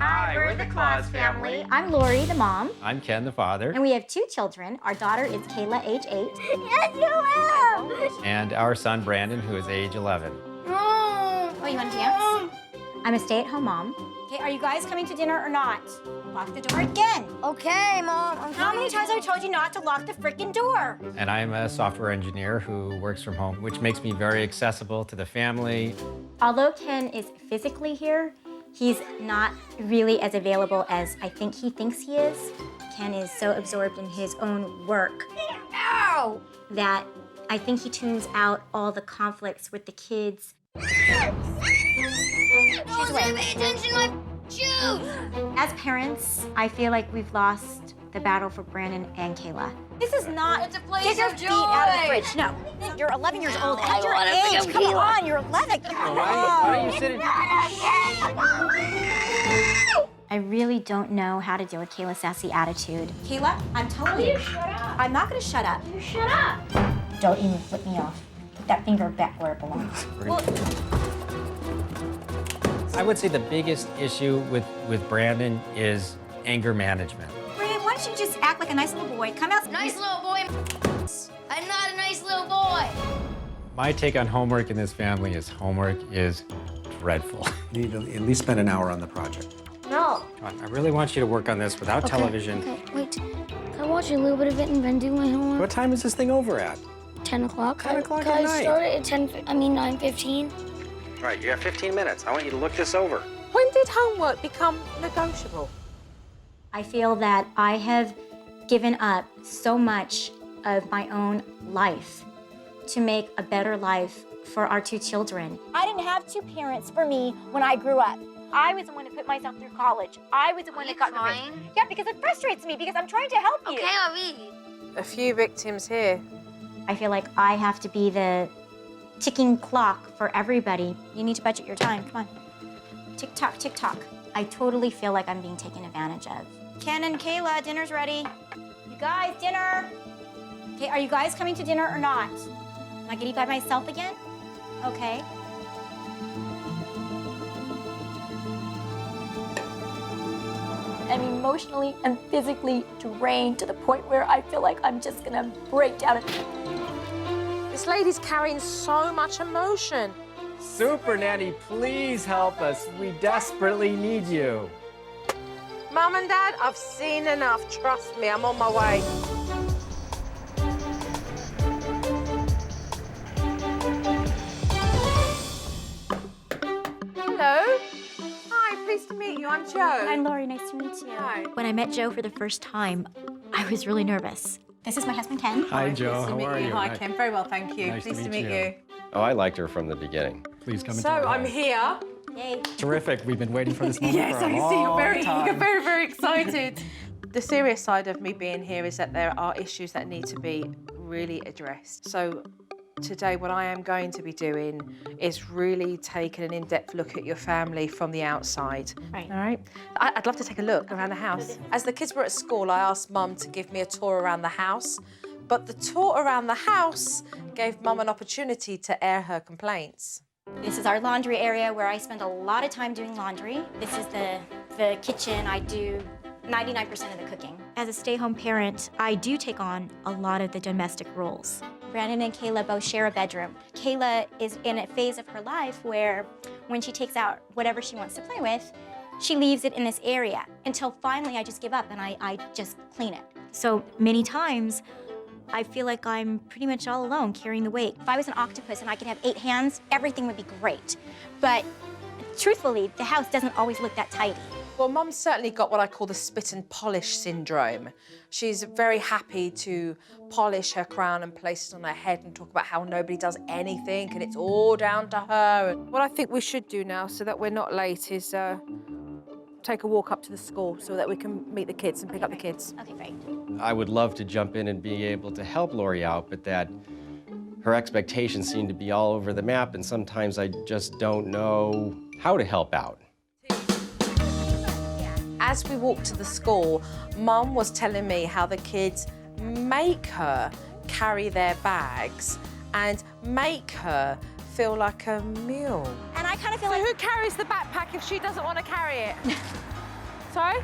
Hi, we're the Claus family. I'm Lori, the mom. I'm Ken, the father. And we have 2 children. Our daughter is Kayla, age 8. Yes, you will! And our son, Brandon, who is age 11. Oh, you want to dance? I'm a stay-at-home mom. Okay, are you guys coming to dinner or not? Lock the door again. Okay, Mom. How many times have I told you not to lock the freaking door? And I'm a software engineer who works from home, which makes me very accessible to the family. Although Ken is physically here, he's not really as available as I think he thinks he is. Ken is so absorbed in his own work that I think he tunes out all the conflicts with the kids. She's away. Pay attention to my shoes! As parents, I feel like we've lost the battle for Brandon and Kayla. This is not. It's a place Get your of feet out of the joy. fridge. No, you're 11 years old. I At your wanna age, feel come you. on, you're 11. Why are you sitting? I really don't know how to deal with Kayla's sassy attitude. Kayla, I'm telling you. Shut up. I'm not gonna shut up. You shut up. Don't even flip me off. Put that finger back where it belongs. I would say the biggest issue with Brandon is anger management. Brandon, why don't you just act like a nice little boy? Come out. Nice little boy. I'm not a nice little boy. My take on homework in this family is homework is dreadful. You need to at least spend an hour on the project. No. Come on, I really want you to work on this without television. Okay, wait. Can I watch a little bit of it and then do my homework? What time is this thing over at? 10 o'clock. 10 o'clock Can at I night. start it at 9:15? All right, you have 15 minutes. I want you to look this over. When did homework become negotiable? I feel that I have given up so much of my own life to make a better life for our 2 children. I didn't have 2 parents for me when I grew up. I was the one that put myself through college. I was the one that got crying? Yeah, because it frustrates me because I'm trying to help you. Okay, I'll read. A few victims here. I feel like I have to be the ticking clock for everybody. You need to budget your time. Come on. Tick tock, tick tock. I totally feel like I'm being taken advantage of. Ken and Kayla, dinner's ready. You guys, dinner. Okay, are you guys coming to dinner or not? Am I gonna eat by myself again? Okay. I'm emotionally and physically drained to the point where I feel like I'm just gonna break down. This lady's carrying so much emotion. Supernanny, please help us. We desperately need you. Mum and Dad, I've seen enough. Trust me, I'm on my way. Hello. Hi, pleased to meet you. I'm Joe. I'm Lori, nice to meet you. Hi. When I met Joe for the first time, I was really nervous. This is my husband, Ken. Hi, Joe. How are you? Hi, Kim. Very well, thank you. Nice to Pleased to meet meet you. you. Oh, I liked her from the beginning. Please come into So our I'm home. here. Yay. Terrific. We've been waiting for this moment Yes, for a I long see you're time. very excited. The serious side of me being here is that there are issues that need to be really addressed. So today what I am going to be doing is really taking an in-depth look at your family from the outside. Right. All right? I'd love to take a look around the house. As the kids were at school, I asked Mum to give me a tour around the house, but the tour around the house gave Mum an opportunity to air her complaints. This is our laundry area where I spend a lot of time doing laundry. This is the kitchen. I do 99% of the cooking. As a stay-home parent, I do take on a lot of the domestic roles. Brandon and Kayla both share a bedroom. Kayla is in a phase of her life where when she takes out whatever she wants to play with, she leaves it in this area until finally I just give up and I just clean it. So many times, I feel like I'm pretty much all alone carrying the weight. If I was an octopus and I could have 8 hands, everything would be great. But truthfully, the house doesn't always look that tidy. Well, Mum's certainly got what I call the spit and polish syndrome. She's very happy to polish her crown and place it on her head and talk about how nobody does anything and it's all down to her. And what I think we should do now, so that we're not late, is take a walk up to the school so that we can meet the kids and pick up the kids. Okay, great. I would love to jump in and be able to help Lori out, but that her expectations seem to be all over the map, and sometimes I just don't know how to help out. As we walked to the school, Mum was telling me how the kids make her carry their bags and make her feel like a mule. And I kind of feel So like who carries the backpack if she doesn't want to carry it? Sorry?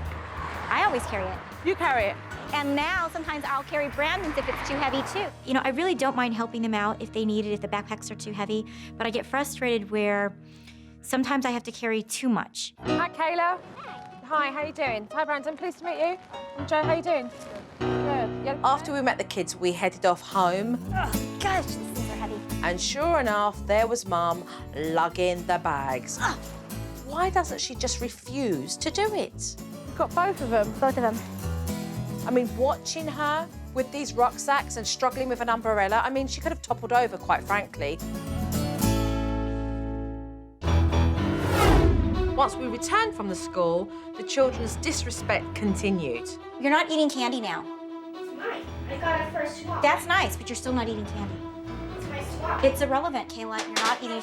I always carry it. You carry it. And now sometimes I'll carry Brandon's if it's too heavy too. You know, I really don't mind helping them out if they need it, if the backpacks are too heavy, but I get frustrated where sometimes I have to carry too much. Hi, Kayla. Hi, how you doing? Hi, Brandon. Pleased to meet you. I'm Joe. How you doing? Good. Yeah. After we met the kids, we headed off home. Oh, gosh, these things are heavy. And sure enough, there was Mum lugging the bags. Why doesn't she just refuse to do it? You've got both of them. Both of them. I mean, watching her with these rucksacks and struggling with an umbrella, I mean, she could have toppled over, quite frankly. Once we returned from the school, the children's disrespect continued. You're not eating candy now. Mine. I got it for a swap. That's nice, but you're still not eating candy. It's my swap. It's irrelevant, Kayla. You're not eating.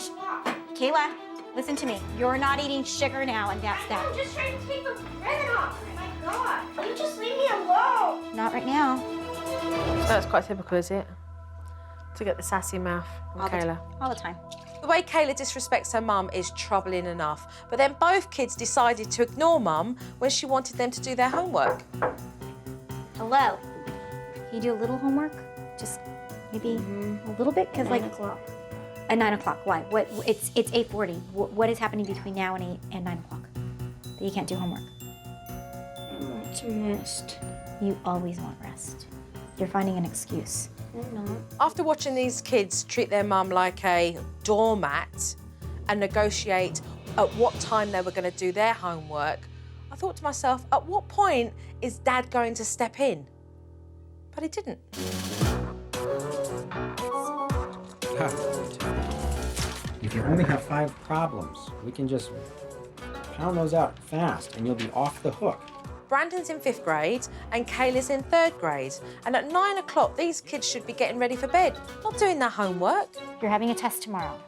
Kayla, listen to me. You're not eating sugar now, and that's that. I'm just trying to take the ribbon off. Oh my God. Will you just leave me alone? Not right now. That's quite typical, is it? To get the sassy mouth from Kayla. All the time. The way Kayla disrespects her mum is troubling enough. But then both kids decided to ignore Mum when she wanted them to do their homework. Hello. Can you do a little homework? Just maybe a little bit, because like 9 o'clock. at 9 o'clock. Why? What? It's 8:40. What is happening between now and 9 o'clock that you can't do homework? I want to rest. You always want rest. You're finding an excuse. I'm not. After watching these kids treat their mum like a doormat and negotiate at what time they were going to do their homework, I thought to myself, at what point is Dad going to step in? But he didn't. If you only have 5 problems, we can just pound those out fast and you'll be off the hook. Brandon's in 5th grade and Kayla's in 3rd grade. And at 9 o'clock, these kids should be getting ready for bed, not doing their homework. You're having a test tomorrow.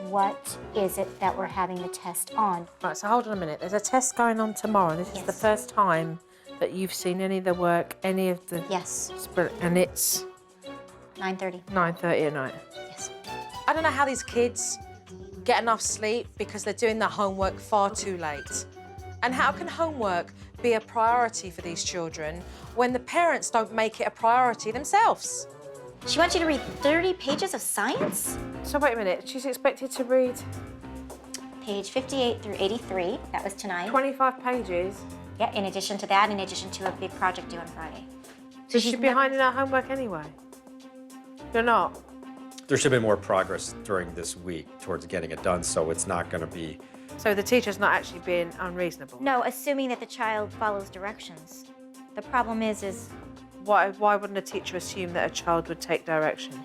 What is it that we're having the test on? Right, so hold on a minute. There's a test going on tomorrow. This is the Yes. first time that you've seen any of the work, any of the... Yes. And it's 9:30. 9:30 at night. Yes. I don't know how these kids get enough sleep because they're doing their homework far too late. And how can homework be a priority for these children when the parents don't make it a priority themselves? She wants you to read 30 pages of science? So wait a minute. She's expected to read Page 58 through 83. That was tonight. 25 pages. Yeah, in addition to that, in addition to a big project due on Friday. So she's behind in her homework anyway. You're not. There should be more progress during this week towards getting it done, so it's not going to be... So the teacher's not actually being unreasonable. No, assuming that the child follows directions. The problem is Why wouldn't a teacher assume that a child would take direction?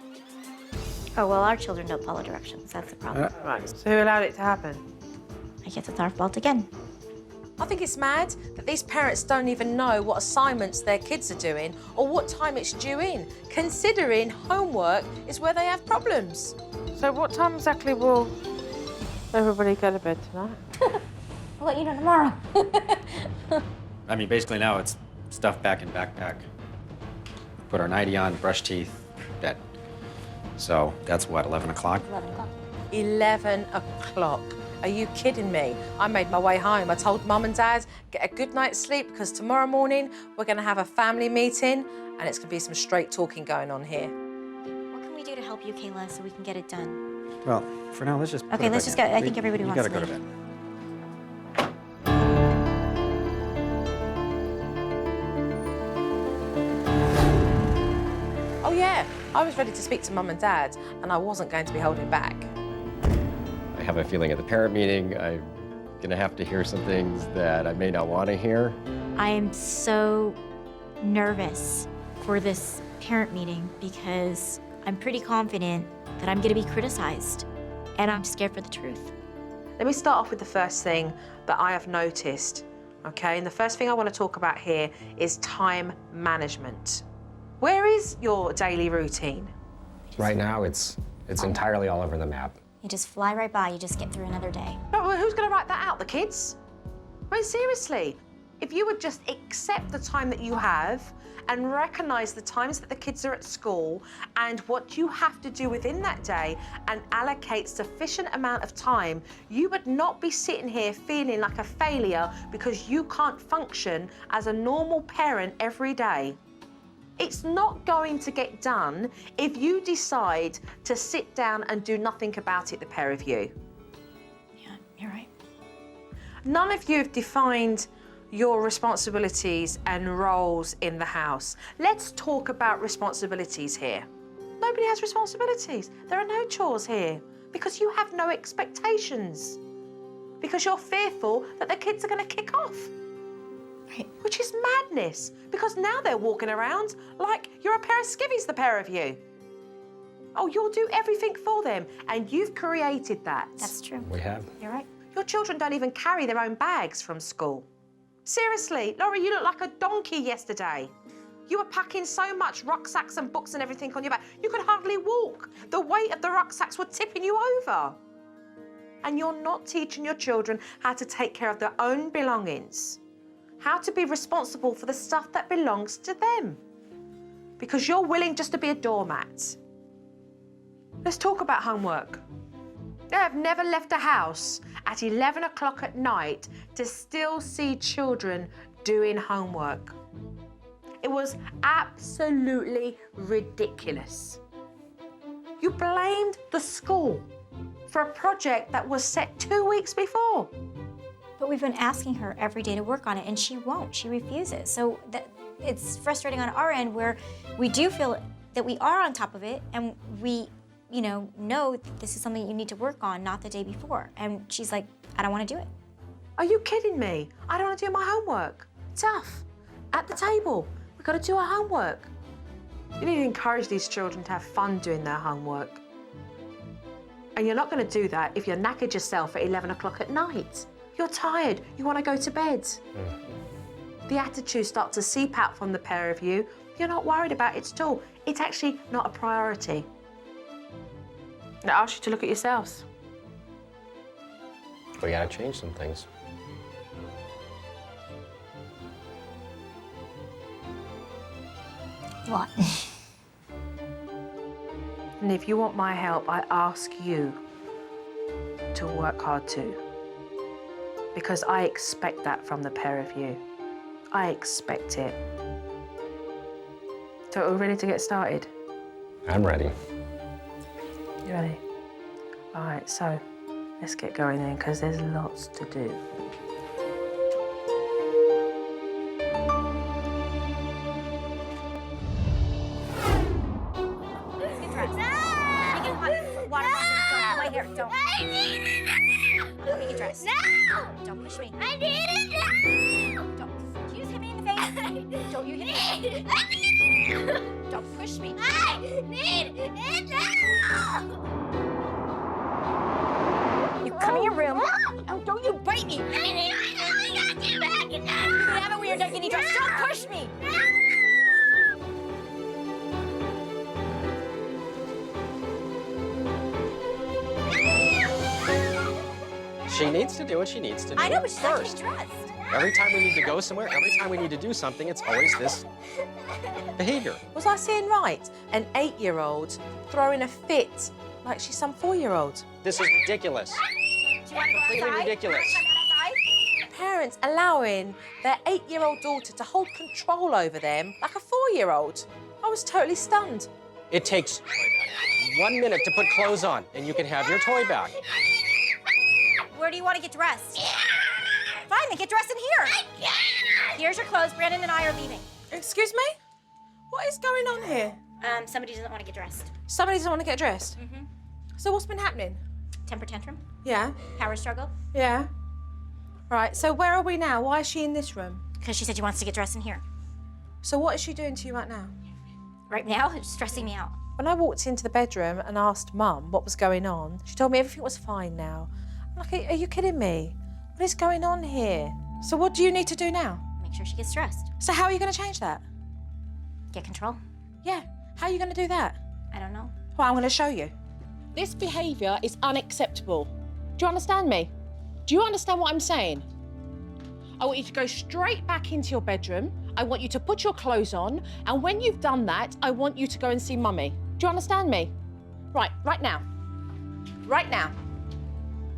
oh, well, our children don't follow directions. That's the problem. Right. So who allowed it to happen? I guess it's our fault again. I think it's mad that these parents don't even know what assignments their kids are doing or what time it's due in, considering homework is where they have problems. So what time exactly will everybody go to bed tonight? I'll let you know tomorrow. I mean, basically now it's stuff back in backpack. Put our nightie on, brush teeth, bed. So that's what, 11 o'clock? 11 o'clock. 11 o'clock. Are you kidding me? I made my way home. I told Mum and Dad, get a good night's sleep because tomorrow morning we're going to have a family meeting and it's going to be some straight talking going on here. What can we do to help you, Kayla, so we can get it done? Well, for now, let's just put Okay, it let's back just in. go. I think everybody You wants to gotta go to leave. bed. Oh yeah, I was ready to speak to Mum and Dad and I wasn't going to be holding back. I have a feeling at the parent meeting, I'm going to have to hear some things that I may not want to hear. I am so nervous for this parent meeting because I'm pretty confident that I'm going to be criticized, and I'm scared for the truth. Let me start off with the first thing that I have noticed, okay? And the first thing I want to talk about here is time management. Where is your daily routine? Right now, it's entirely all over the map. You just fly right by, you just get through another day. Oh, well, who's going to write that out? The kids? I mean, seriously. If you would just accept the time that you have and recognise the times that the kids are at school and what you have to do within that day and allocate sufficient amount of time, you would not be sitting here feeling like a failure because you can't function as a normal parent every day. It's not going to get done if you decide to sit down and do nothing about it, the pair of you. Yeah, you're right. None of you have defined your responsibilities and roles in the house. Let's talk about responsibilities here. Nobody has responsibilities. There are no chores here because you have no expectations. Because you're fearful that the kids are going to kick off. Right. Which is madness, because now they're walking around like you're a pair of skivvies, the pair of you. Oh, you'll do everything for them, and you've created that. That's true. We have. You're right. Your children don't even carry their own bags from school. Seriously, Laurie, you looked like a donkey yesterday. You were packing so much rucksacks and books and everything on your back, you could hardly walk. The weight of the rucksacks were tipping you over. And you're not teaching your children how to take care of their own belongings, how to be responsible for the stuff that belongs to them, because you're willing just to be a doormat. Let's talk about homework. I have never left a house at 11 o'clock at night to still see children doing homework. It was absolutely ridiculous. You blamed the school for a project that was set 2 weeks before. But we've been asking her every day to work on it, and she won't. She refuses. So it's frustrating on our end where we do feel that we are on top of it, and we, know that this is something you need to work on, not the day before. And she's like, I don't want to do it. Are you kidding me? I don't want to do my homework. Tough. At the table. We've got to do our homework. You need to encourage these children to have fun doing their homework. And you're not going to do that if you're knackered yourself at 11 o'clock at night. You're tired. You want to go to bed. The attitudes start to seep out from the pair of you. You're not worried about it at all. It's actually not a priority. I ask you to look at yourselves. We gotta change some things. What? And if you want my help, I ask you to work hard too. Because I expect that from the pair of you. I expect it. So are we ready to get started? I'm ready. You ready? All right, so let's get going then, because there's lots to do. Let's get dressed. Let me get hot water bottle. Don't pull my hair. Don't. Let me get dressed. No! Don't push me. I need it now! Don't. You just hit me in the face. Don't you hit me. Don't push me. I need it now! You come in your room. Oh, don't you bite me. I got you back now! You have a weird getting dressed. Don't push me. She needs to do what she needs to do I know, but she's not first. getting dressed. Every time we need to go somewhere, every time we need to do something, it's always this behavior. Was I saying right? An 8-year-old throwing a fit like she's some 4-year-old. This is ridiculous. Completely ridiculous. Parents allowing their 8-year-old daughter to hold control over them like a 4-year-old. I was totally stunned. It takes 1 minute to put clothes on, and you can have your toy back. Where do you want to get dressed? Fine, then get dressed in here. Here's your clothes. Brandon and I are leaving. Excuse me? What is going on here? Somebody doesn't want to get dressed. Somebody doesn't want to get dressed. Mm-hmm. So what's been happening? Temper tantrum. Yeah, Power struggle. yeah. Right, so where are we now? Why is she in this room? Because she said she wants to get dressed in here. So what is she doing to you right now? Right now, it's stressing me out. When I walked into the bedroom and asked Mum what was going on, she told me everything was fine now. I'm like, are you kidding me? What is going on here? So what do you need to do now? Make sure she gets dressed. So how are you going to change that? Get control. Yeah, how are you going to do that? I don't know. Well, I'm going to show you. This behaviour is unacceptable. Do you understand me? Do you understand what I'm saying? I want you to go straight back into your bedroom. I want you to put your clothes on. And when you've done that, I want you to go and see Mummy. Do you understand me? Right now. Right now.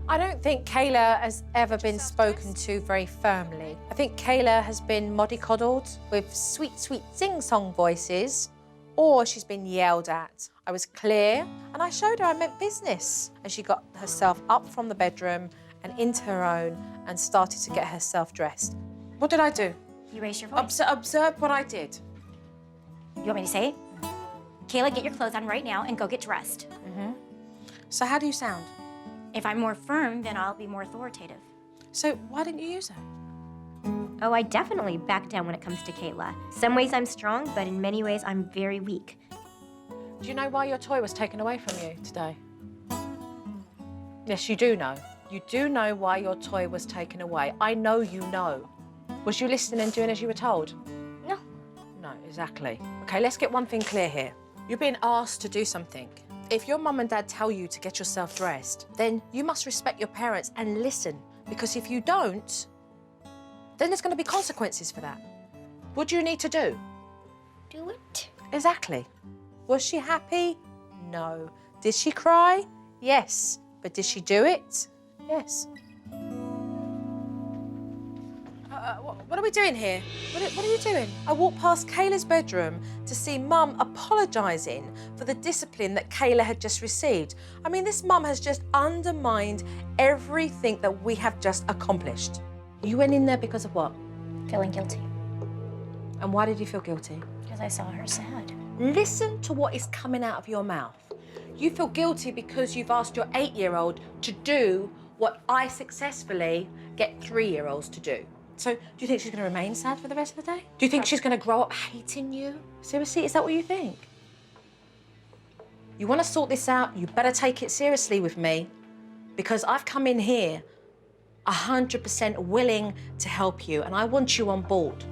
I don't think Kayla has ever been spoken to very firmly. I think Kayla has been mollycoddled with sweet, sweet sing-song voices, or she's been yelled at. I was clear, and I showed her I meant business. And she got herself up from the bedroom and into her own and started to get herself dressed. What did I do? You raised your voice. Observe what I did. You want me to say it? Kayla, get your clothes on right now and go get dressed. So how do you sound? If I'm more firm, then I'll be more authoritative. So why didn't you use her? Oh, I definitely back down when it comes to Kayla. Some ways I'm strong, but in many ways I'm very weak. Do you know why your toy was taken away from you today? Yes, you do know. You do know why your toy was taken away. I know you know. Was you listening and doing as you were told? No. No, exactly. Okay, let's get one thing clear here. You're being asked to do something. If your mum and dad tell you to get yourself dressed, then you must respect your parents and listen. Because if you don't, then there's going to be consequences for that. What do you need to do? Do it. Exactly. Was she happy? No. Did she cry? Yes. But did she do it? Yes. What are we doing here? What are you doing? I walked past Kayla's bedroom to see Mum apologising for the discipline that Kayla had just received. I mean, this mum has just undermined everything that we have just accomplished. You went in there because of what? Feeling guilty. And why did you feel guilty? Because I saw her sad. Listen to what is coming out of your mouth. You feel guilty because you've asked your 8-year-old to do what I successfully get 3-year-olds to do. So, do you think she's going to remain sad for the rest of the day? Do you think she's going to grow up hating you? Seriously, is that what you think? You want to sort this out, you better take it seriously with me, because I've come in here 100% willing to help you, and I want you on board.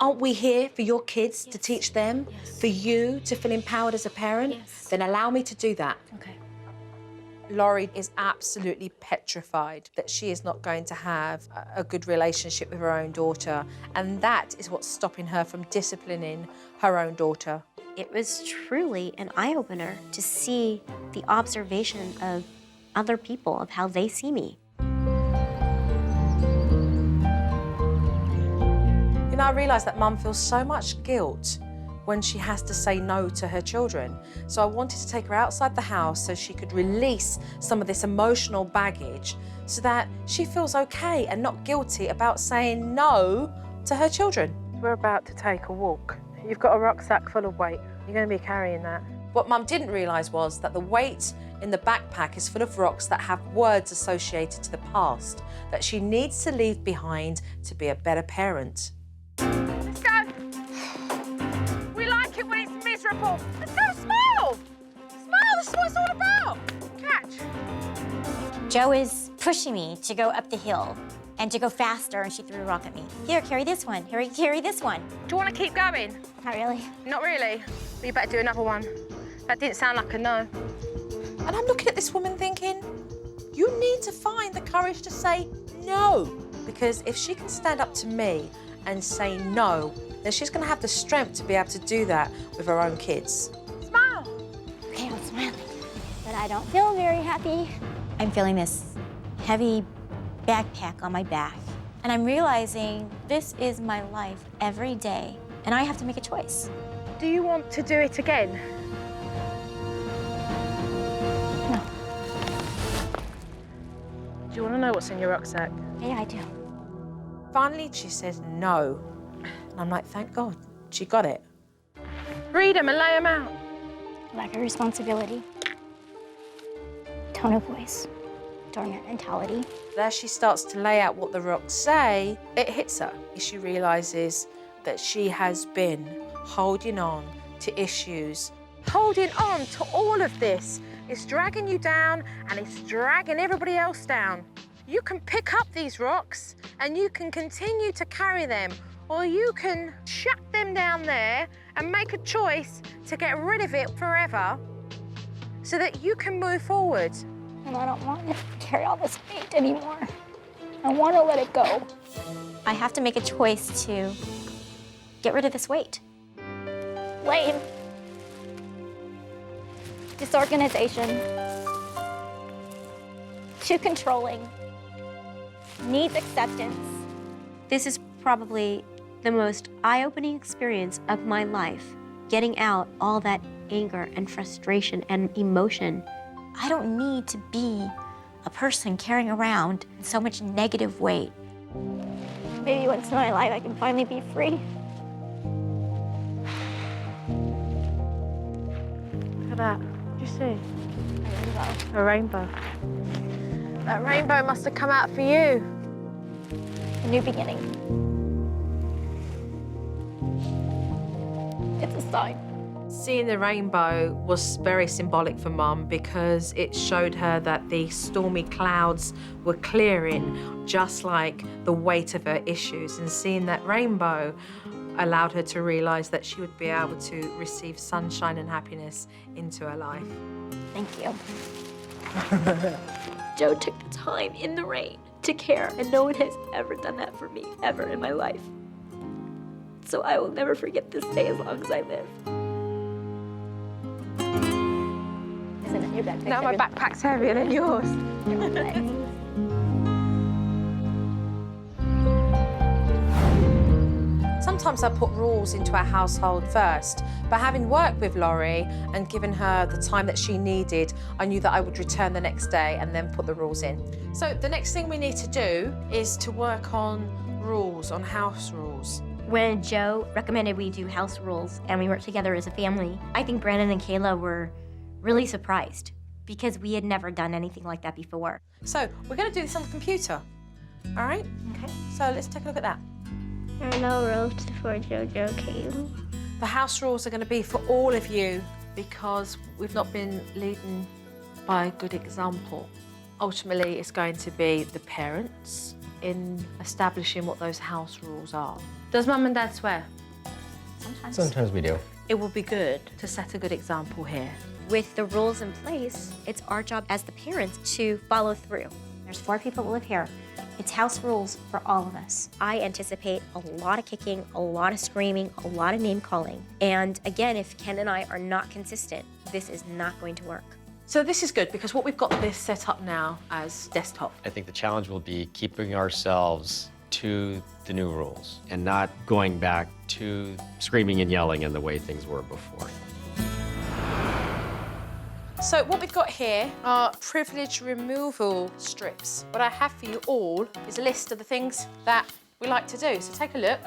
Aren't we here for your kids to teach them, for you to feel empowered as a parent? Then allow me to do that. Okay. Laurie is absolutely petrified that she is not going to have a good relationship with her own daughter, and that is what's stopping her from disciplining her own daughter. It was truly an eye-opener to see the observation of other people, of how they see me. You know, I realise that Mum feels so much guilt when she has to say no to her children. So I wanted to take her outside the house so she could release some of this emotional baggage so that she feels okay and not guilty about saying no to her children. We're about to take a walk. You've got a rucksack full of weight. You're going to be carrying that. What Mum didn't realise was that the weight in the backpack is full of rocks that have words associated to the past that she needs to leave behind to be a better parent. Let's go. We like it when it's miserable. Let's go, smile. Smile, this is what it's all about. Catch. Joe is pushing me to go up the hill and to go faster, and she threw a rock at me. Here, carry this one. Here, carry this one. Do you want to keep going? Not really. Not really. But you better do another one. That didn't sound like a no. And I'm looking at this woman thinking, you need to find the courage to say no. Because if she can stand up to me and say no, then she's going to have the strength to be able to do that with her own kids. Smile. Okay, I'm smiling. But I don't feel very happy. I'm feeling this heavy backpack on my back. And I'm realizing this is my life every day, and I have to make a choice. Do you want to do it again? No. Do you want to know what's in your rucksack? Yeah, I do. Finally, she says no. And I'm like, thank God, she got it. Read them and lay them out. Lack of responsibility. Tone of voice. Doormat mentality. As she starts to lay out what the rocks say, it hits her. She realises that she has been holding on to issues. Holding on to all of this is dragging you down, and it's dragging everybody else down. You can pick up these rocks and you can continue to carry them, or you can chuck them down there and make a choice to get rid of it forever so that you can move forward. And I don't want to carry all this weight anymore. I want to let it go. I have to make a choice to get rid of this weight. Lame. Disorganization. Too controlling. Needs acceptance. This is probably the most eye-opening experience of my life, getting out all that anger and frustration and emotion. I don't need to be a person carrying around so much negative weight. Maybe once in my life I can finally be free. Look at that. What do you see? A rainbow. That rainbow must have come out for you. A new beginning. It's a sign. Seeing the rainbow was very symbolic for Mum because it showed her that the stormy clouds were clearing, just like the weight of her issues. And seeing that rainbow allowed her to realise that she would be able to receive sunshine and happiness into her life. Thank you. Joe took the time in the rain to care, and no one has ever done that for me, ever in my life. So I will never forget this day as long as I live. Isn't it your backpack? Now my backpack's heavier than yours. Sometimes I put rules into our household first, but having worked with Laurie and given her the time that she needed, I knew that I would return the next day and then put the rules in. So the next thing we need to do is to work on rules, on house rules. When Joe recommended we do house rules and we work together as a family, I think Brandon and Kayla were really surprised because we had never done anything like that before. So we're going to do this on the computer, all right? Okay. So let's take a look at that. There are no rules before JoJo came. The house rules are going to be for all of you because we've not been leading by a good example. Ultimately, it's going to be the parents in establishing what those house rules are. Does Mum and Dad swear? Sometimes. Sometimes we do. It will be good to set a good example here. With the rules in place, it's our job as the parents to follow through. There's 4 people that live here. It's house rules for all of us. I anticipate a lot of kicking, a lot of screaming, a lot of name calling. And again, if Ken and I are not consistent, this is not going to work. So this is good because what we've got this set up now as desktop. I think the challenge will be keeping ourselves to the new rules and not going back to screaming and yelling in the way things were before. So what we've got here are privilege removal strips. What I have for you all is a list of the things that we like to do. So take a look.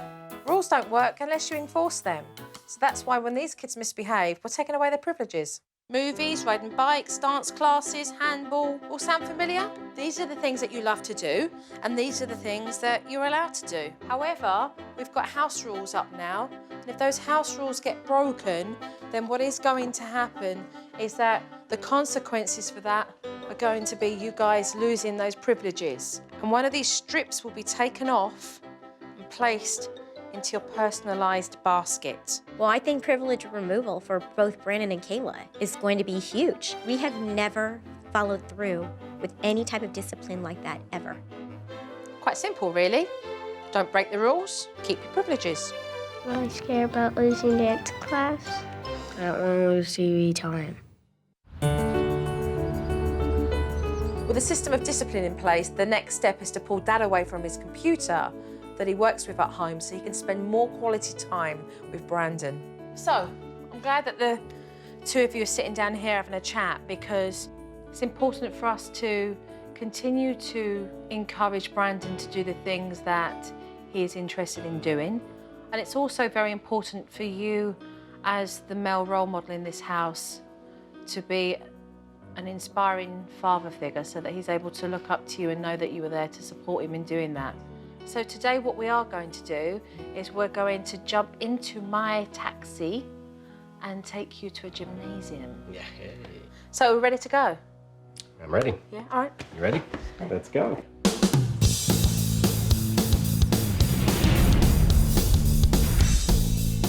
Rules don't work unless you enforce them. So that's why when these kids misbehave, we're taking away their privileges. Movies, riding bikes, dance classes, handball, all sound familiar? These are the things that you love to do, and these are the things that you're allowed to do. However, we've got house rules up now, and if those house rules get broken, then what is going to happen is that the consequences for that are going to be you guys losing those privileges. And one of these strips will be taken off and placed into your personalised basket. Well, I think privilege removal for both Brandon and Kayla is going to be huge. We have never followed through with any type of discipline like that ever. Quite simple, really. Don't break the rules, keep your privileges. I'm really scared about losing dance class. I don't want to lose TV time. With a system of discipline in place, the next step is to pull Dad away from his computer that he works with at home so he can spend more quality time with Brandon. So, I'm glad that the 2 of you are sitting down here having a chat because it's important for us to continue to encourage Brandon to do the things that he is interested in doing. And it's also very important for you as the male role model in this house to be an inspiring father figure so that he's able to look up to you and know that you were there to support him in doing that. So today what we are going to do is we're going to jump into my taxi and take you to a gymnasium. Yeah. So we're ready to go? I'm ready. Yeah, all right. You ready? Let's go.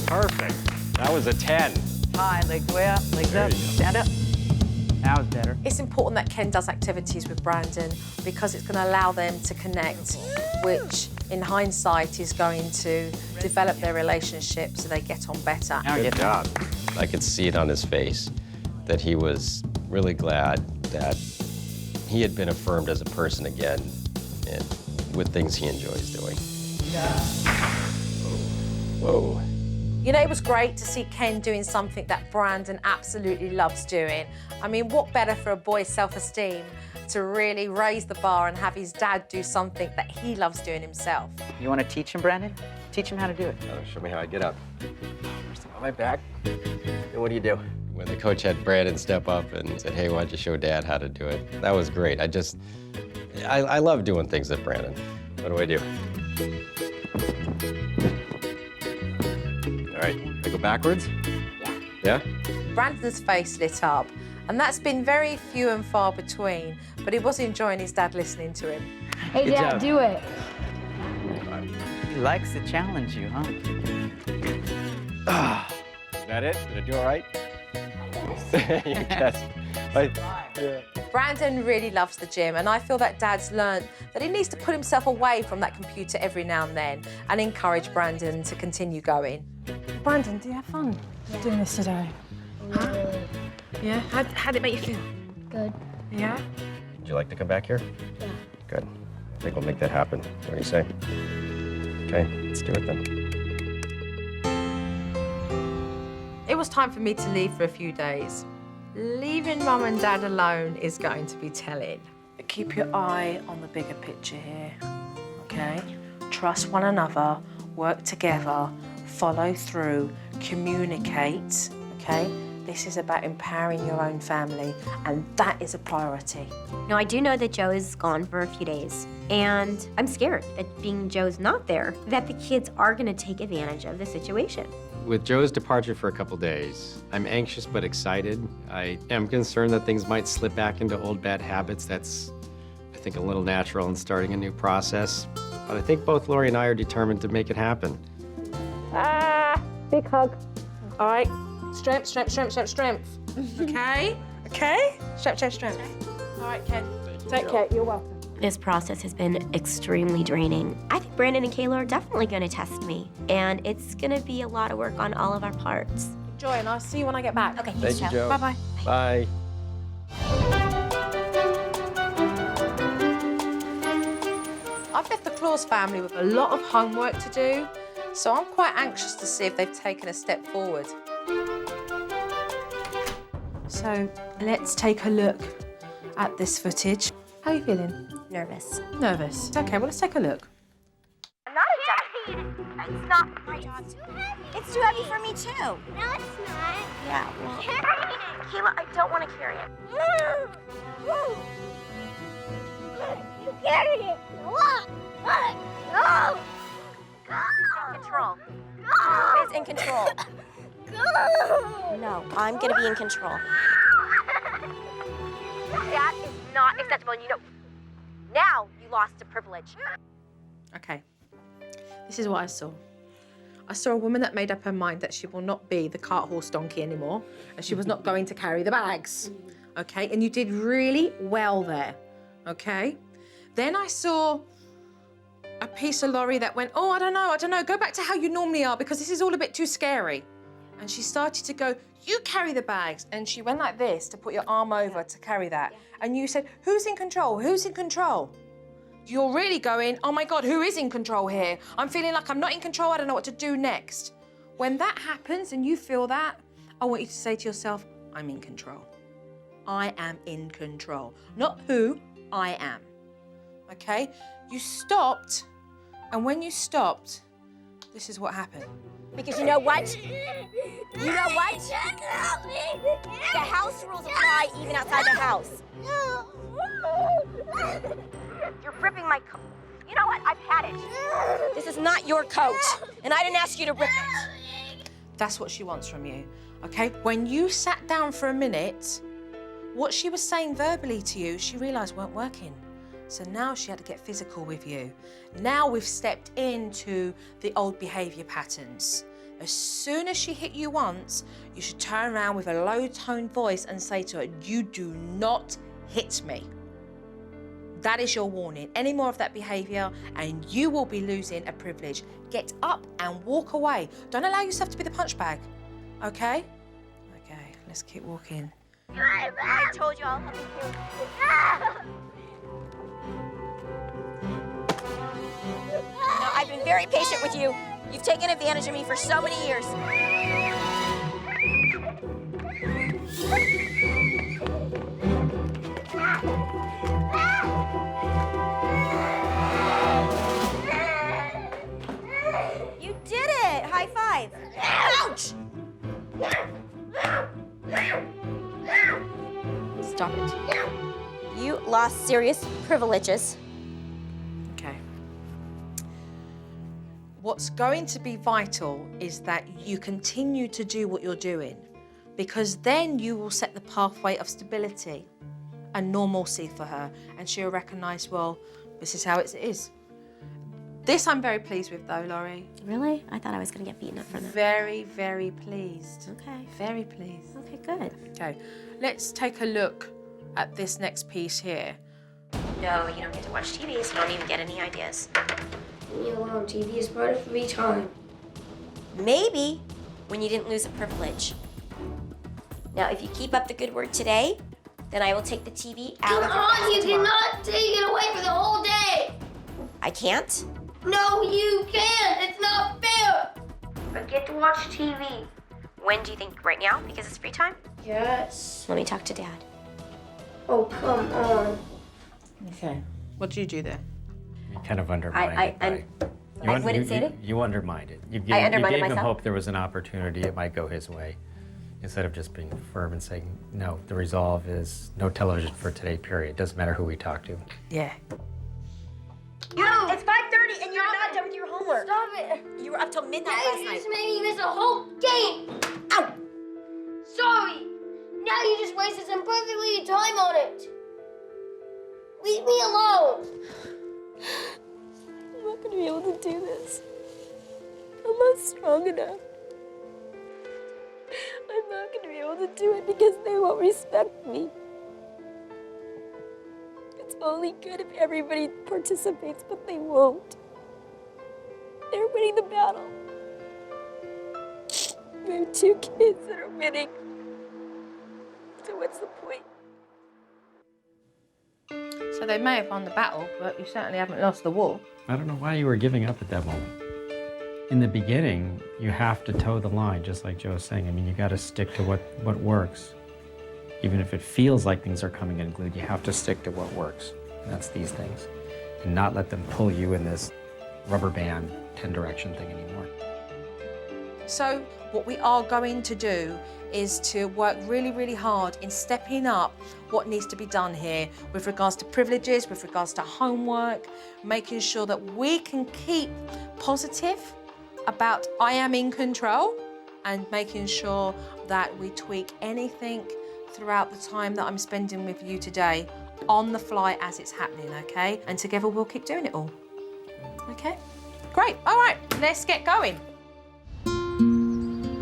Perfect. That was a 10. High, legs way up, legs up, stand up. Now it's better. It's important that Ken does activities with Brandon because it's going to allow them to connect, which in hindsight is going to develop their relationship so they get on better. Good job. I could see it on his face that he was really glad that he had been affirmed as a person again and with things he enjoys doing. Whoa. You know, it was great to see Ken doing something that Brandon absolutely loves doing. I mean, what better for a boy's self-esteem to really raise the bar and have his dad do something that he loves doing himself. You want to teach him, Brandon? Teach him how to do it. Show me how I get up. First on my back. And what do you do? When the coach had Brandon step up and said, hey, why don't you show Dad how to do it? That was great. I love doing things with Brandon. What do I do? All right, I go backwards? Yeah? Brandon's face lit up, and that's been very few and far between, but he was enjoying his dad listening to him. Hey, Good Dad, job. do it. He likes to challenge you, huh? Is that it? Did I do all right? Your chest. Yeah. Brandon really loves the gym, and I feel that Dad's learned that he needs to put himself away from that computer every now and then and encourage Brandon to continue going. Brandon, do you have fun doing this today? Huh? Yeah? How'd it make you feel? Good. Yeah? Would you like to come back here? Yeah. Good. I think we'll make that happen. What do you say? Okay, let's do it then. It was time for me to leave for a few days. Leaving Mum and Dad alone is going to be telling. Keep your eye on the bigger picture here, okay? Trust one another, work together, follow through, communicate, okay? This is about empowering your own family, and that is a priority. Now, I do know that Joe is gone for a few days, and I'm scared that being Joe's not there, that the kids are gonna take advantage of the situation. With Joe's departure for a couple days, I'm anxious but excited. I am concerned that things might slip back into old bad habits. That's, I think, a little natural in starting a new process. But I think both Lori and I are determined to make it happen. Big hug. All right. Strength, strength, strength, strength, strength. Okay? Okay? Strength, strength, strength. All right, Ken. Take care. You're welcome. This process has been extremely draining. I think Brandon and Kayla are definitely gonna test me, and it's gonna be a lot of work on all of our parts. Enjoy, and I'll see you when I get back. Okay, Thank you, Joe. Bye-bye. Bye. I've left the Claus family with a lot of homework to do, so I'm quite anxious to see if they've taken a step forward. So let's take a look at this footage. How are you feeling? Nervous. Nervous. Okay, well, let's take a look. I'm not a dummy. It's not my job. It's too heavy for me, too. No, it's not. Yeah, well, Carry it. Kayla, I don't want to carry it. You carried it. Look. No. In control. Go. It's in control. Go. No, I'm going to be in control. That is not acceptable, and you know, now you lost a privilege. Okay, this is what I saw. I saw a woman that made up her mind that she will not be the cart horse donkey anymore, and she was not going to carry the bags. Okay, and you did really well there, okay? Then I saw a piece of Lori that went, oh, I don't know, go back to how you normally are because this is all a bit too scary. And she started to go, you carry the bags. And she went like this to put your arm over to carry that. And you said, who's in control? Who's in control? You're really going, oh my God, who is in control here? I'm feeling like I'm not in control. I don't know what to do next. When that happens and you feel that, I want you to say to yourself, I'm in control. I am in control. Not who, I am. Okay? You stopped, and when you stopped, this is what happened. Because you know what? You know what? The house rules apply even outside the house. You're ripping my coat. You know what? I've had it. This is not your coat, and I didn't ask you to rip it. That's what she wants from you, okay? When you sat down for a minute, what she was saying verbally to you, she realised weren't working. So now she had to get physical with you. Now we've stepped into the old behaviour patterns. As soon as she hit you once, you should turn around with a low-toned voice and say to her, "You do not hit me." That is your warning. Any more of that behaviour and you will be losing a privilege. Get up and walk away. Don't allow yourself to be the punch bag, okay? Okay, let's keep walking. I told you I'll help you. No, I've been very patient with you. You've taken advantage of me for so many years. You did it! High five. Ouch! Stop it. You lost serious privileges. Okay. What's going to be vital is that you continue to do what you're doing, because then you will set the pathway of stability and normalcy for her, and she'll recognise, well, this is how it is. This I'm very pleased with though, Laurie. Really? I thought I was gonna get beaten up for that. Very, very pleased. Okay. Very pleased. Okay, good. Okay, let's take a look at this next piece here. No, you don't get to watch TV, so don't even get any ideas. Leave me alone. TV is part of free time. Maybe when you didn't lose a privilege. Now, if you keep up the good work today, then I will take the TV out of your Come on, you desk tomorrow. cannot take it away for the whole day. I can't? No, you can't. It's not fair. I get to watch TV. When do you think? Right now? Because it's free time? Yes. Let me talk to Dad. Oh, come on. Okay. What do you do there? You kind of undermined it. I wouldn't say it. You undermined it. You I undermined it gave him myself? hope there was an opportunity, it might go his way. Instead of just being firm and saying, no, the resolve is no television for today, period. Doesn't matter who we talk to. Yeah. It's 5:30 and you're not done with your homework. Stop it. You were up till midnight Now last you night. just made me miss a whole game. Ow! Sorry. Now you just wasted some perfectly time on it. Leave me alone. I'm not gonna be able to do this. I'm not strong enough. I'm not gonna be able to do it because they won't respect me. It's only good if everybody participates, but they won't. They're winning the battle. We have 2 kids that are winning. So what's the point? So they may have won the battle, but you certainly haven't lost the war. I don't know why you were giving up at that moment. In the beginning, you have to toe the line, just like Joe was saying. I mean, you got to stick to what works. Even if it feels like things are coming unglued, you have to stick to what works. And that's these things. And not let them pull you in this rubber band 10-direction thing anymore. So what we are going to do is to work really, really hard in stepping up what needs to be done here with regards to privileges, with regards to homework, making sure that we can keep positive about I am in control, and making sure that we tweak anything throughout the time that I'm spending with you today on the fly as it's happening, okay? And together we'll keep doing it all. Okay? Great. All right, let's get going.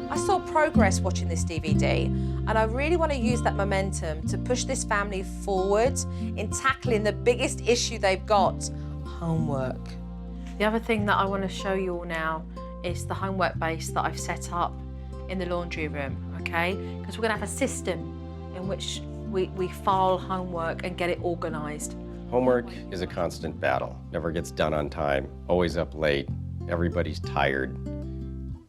I saw progress watching this DVD, and I really want to use that momentum to push this family forward in tackling the biggest issue they've got, homework. The other thing that I want to show you all now is the homework base that I've set up in the laundry room, okay? Because we're going to have a system in which we file homework and get it organised. Homework is a constant battle. Never gets done on time, always up late, everybody's tired.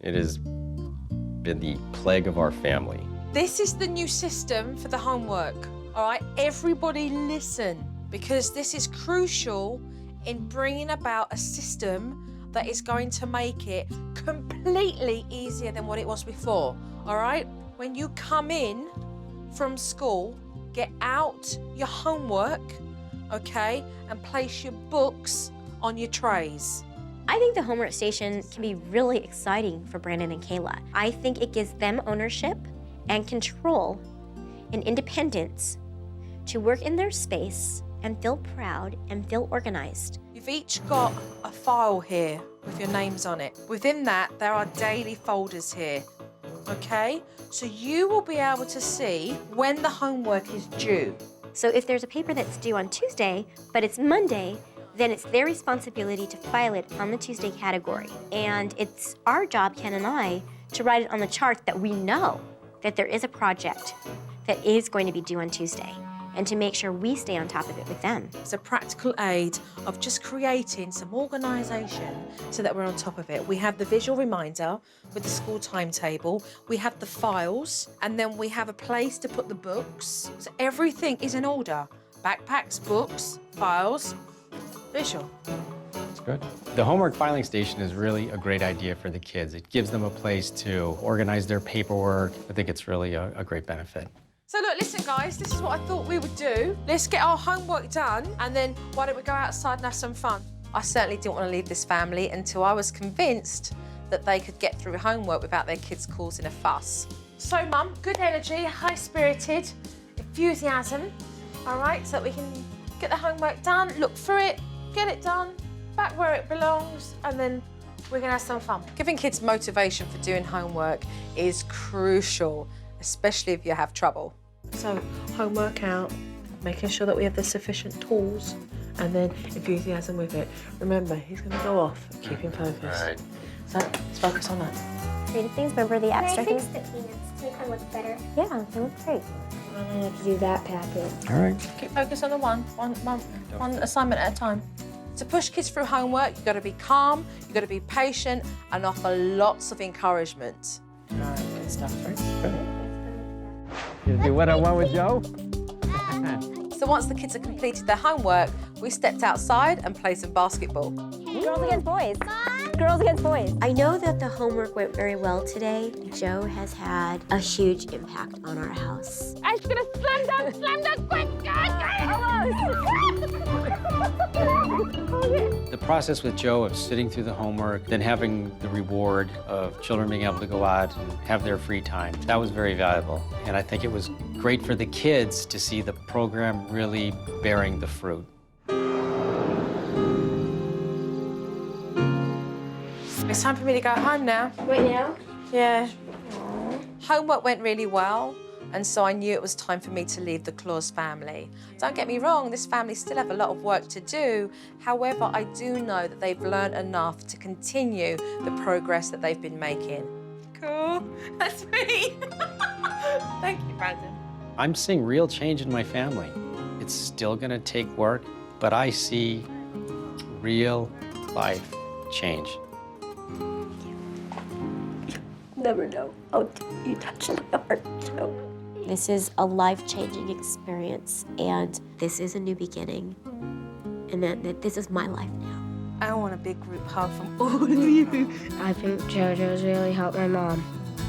It has been the plague of our family. This is the new system for the homework, all right? Everybody listen, because this is crucial in bringing about a system that is going to make it completely easier than what it was before, all right? When you come in from school, get out your homework, okay, and place your books on your trays. I think the homework station can be really exciting for Brandon and Kayla. I think it gives them ownership and control and independence to work in their space and feel proud and feel organized. You've each got a file here, with your names on it. Within that, there are daily folders here, okay? So you will be able to see when the homework is due. So if there's a paper that's due on Tuesday, but it's Monday, then it's their responsibility to file it on the Tuesday category. And it's our job, Ken and I, to write it on the chart that we know that there is a project that is going to be due on Tuesday, and to make sure we stay on top of it with them. It's a practical aid of just creating some organisation so that we're on top of it. We have the visual reminder with the school timetable, we have the files, and then we have a place to put the books. So everything is in order. Backpacks, books, files, visual. That's good. The homework filing station is really a great idea for the kids. It gives them a place to organize their paperwork. I think it's really a great benefit. So look, listen guys, this is what I thought we would do. Let's get our homework done, and then why don't we go outside and have some fun? I certainly didn't want to leave this family until I was convinced that they could get through homework without their kids causing a fuss. So Mum, good energy, high-spirited, enthusiasm, all right, so that we can get the homework done, look through it, get it done, back where it belongs, and then we're gonna have some fun. Giving kids motivation for doing homework is crucial, especially if you have trouble. So, homework out, making sure that we have the sufficient tools, and then enthusiasm with it. Remember, he's going to go off, keep him focused. All right. So, let's focus on that. Creative things, remember the Can I abstract fix things? the peanuts to make them look better? Yeah, they look great. I'm gonna have to do that packet. All right. Keep focused on the one assignment at a time. To push kids through homework, you've got to be calm, you've got to be patient, and offer lots of encouragement. All right, good stuff, right? You do what I want with Joe? So once the kids have completed their homework, we stepped outside and played some basketball. Girls against boys. Girls against boys. I know that the homework went very well today. Joe has had a huge impact on our house. I'm just gonna slam down quick. The process with Joe of sitting through the homework, then having the reward of children being able to go out and have their free time, that was very valuable. And I think it was great for the kids to see the program really bearing the fruit. It's time for me to go home now. Right now? Yeah. Homework went really well, and so I knew it was time for me to leave the Claus family. Don't get me wrong, this family still have a lot of work to do. However, I do know that they've learned enough to continue the progress that they've been making. Cool. That's me. Thank you, Brandon. I'm seeing real change in my family. It's still gonna take work, but I see real life change. Never know. Oh, you touched my heart, Joe. This is a life-changing experience, and this is a new beginning. And that this is my life now. I want a big group hug from all of you. I think JoJo's really helped my mom.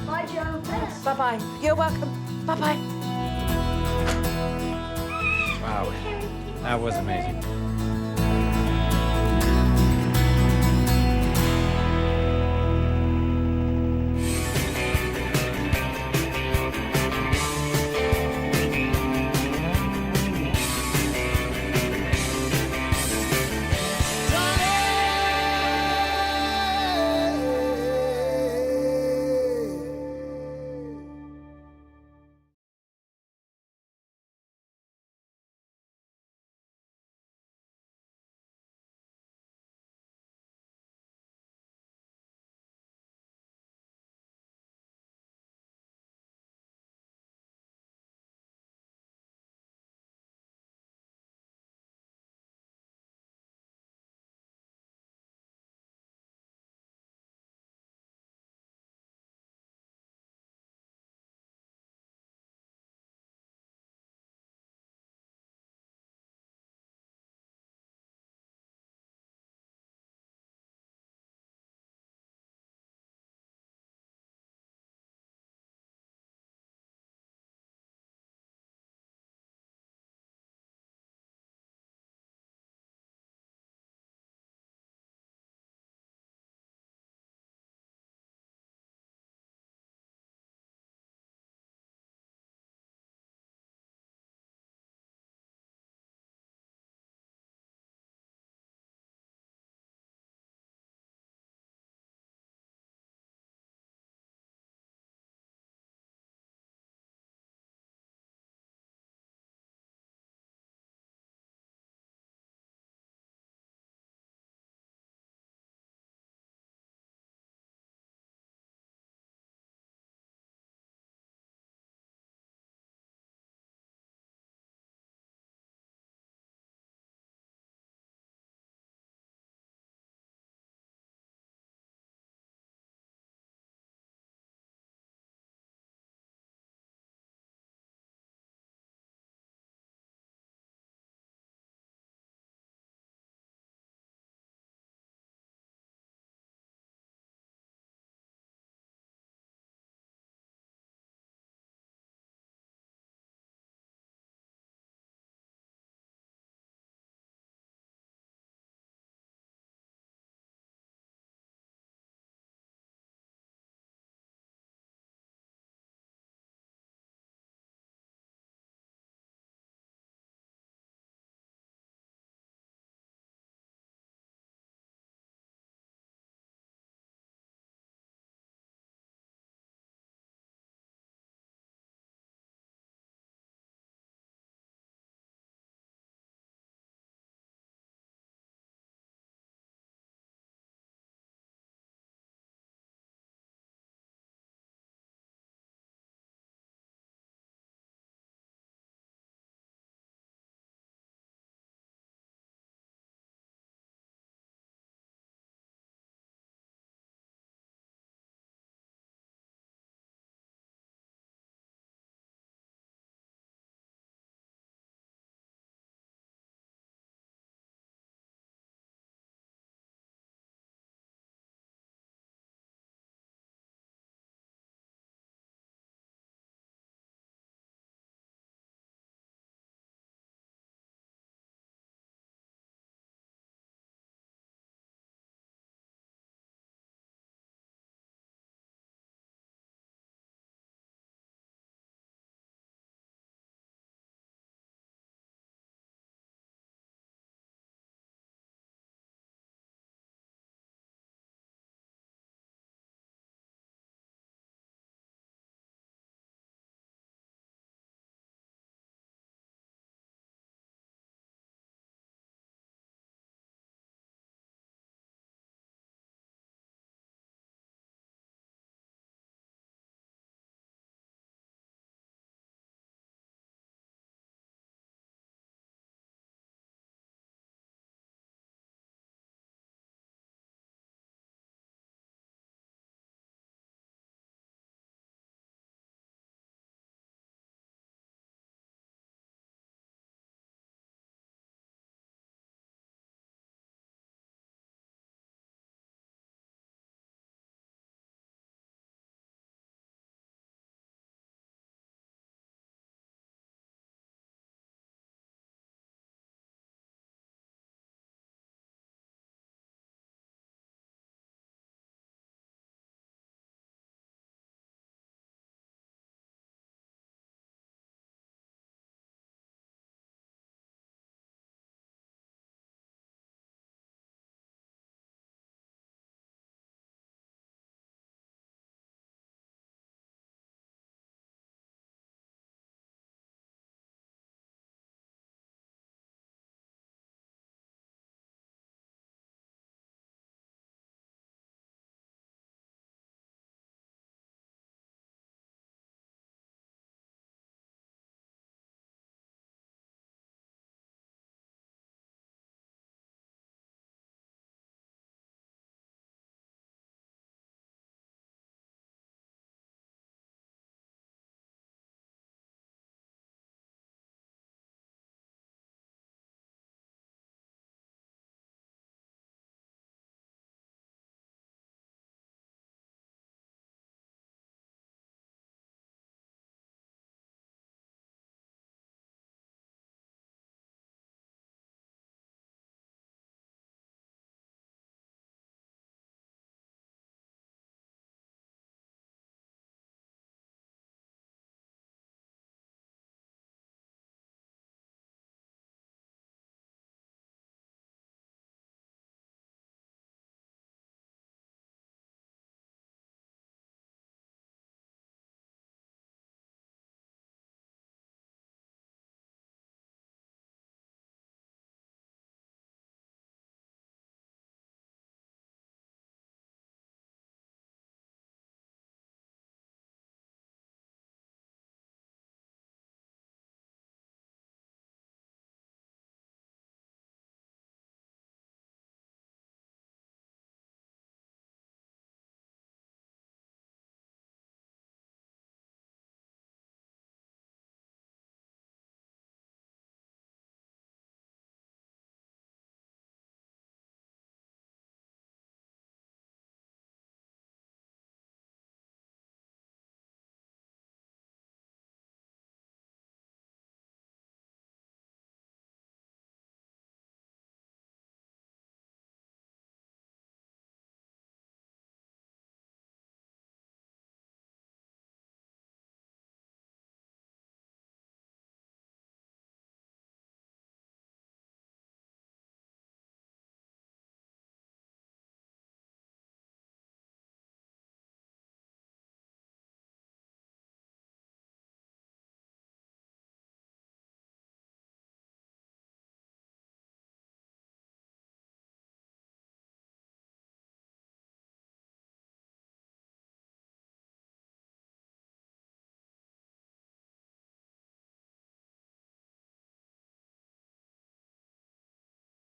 Bye, Joe. Bye-bye. You're welcome. Bye-bye. Wow, that was amazing.